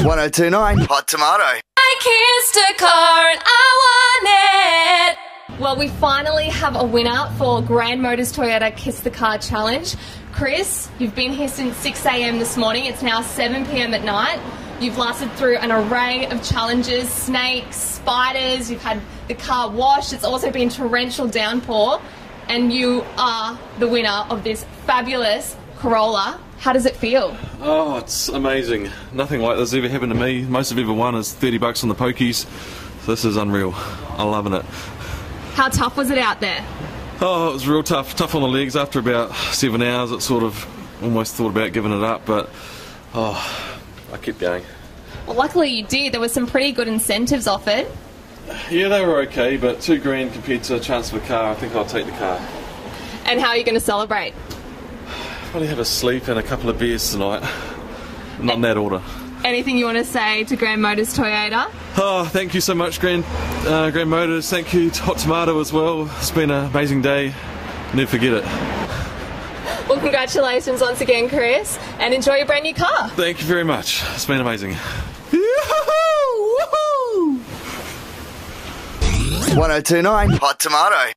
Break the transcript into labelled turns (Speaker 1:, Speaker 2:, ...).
Speaker 1: 1029 Hot Tomato.
Speaker 2: I kissed a car and I want it. Well, we finally have a winner for Grand Motors Toyota Kiss the Car Challenge. Chris, you've been here since 6 a.m. this morning. It's now 7 p.m. at night. You've lasted through an array of challenges, snakes, spiders, you've had the car washed, it's also been torrential downpour, and you are the winner of this fabulous Corolla. How does it feel?
Speaker 3: Oh, it's amazing. Nothing like this ever happened to me. Most I've ever won is $30 on the pokies. So this is unreal. I'm loving it.
Speaker 2: How tough was it out there?
Speaker 3: Oh, it was real tough. Tough on the legs. After about 7 hours, it sort of almost thought about giving it up, but I kept going.
Speaker 2: Well, luckily you did. There were some pretty good incentives offered.
Speaker 3: Yeah, they were okay, but $2,000 compared to a chance of a car, I think I'll take the car.
Speaker 2: And how are you going to celebrate?
Speaker 3: Probably have a sleep and a couple of beers tonight. Not in that order.
Speaker 2: Anything you want to say to Grand Motors Toyota?
Speaker 3: Oh, thank you so much, Grand Motors. Thank you to Hot Tomato as well. It's been an amazing day. Never forget it.
Speaker 2: Well, congratulations once again, Chris, and enjoy your brand new car.
Speaker 3: Thank you very much. It's been amazing.
Speaker 1: 1029 Hot Tomato.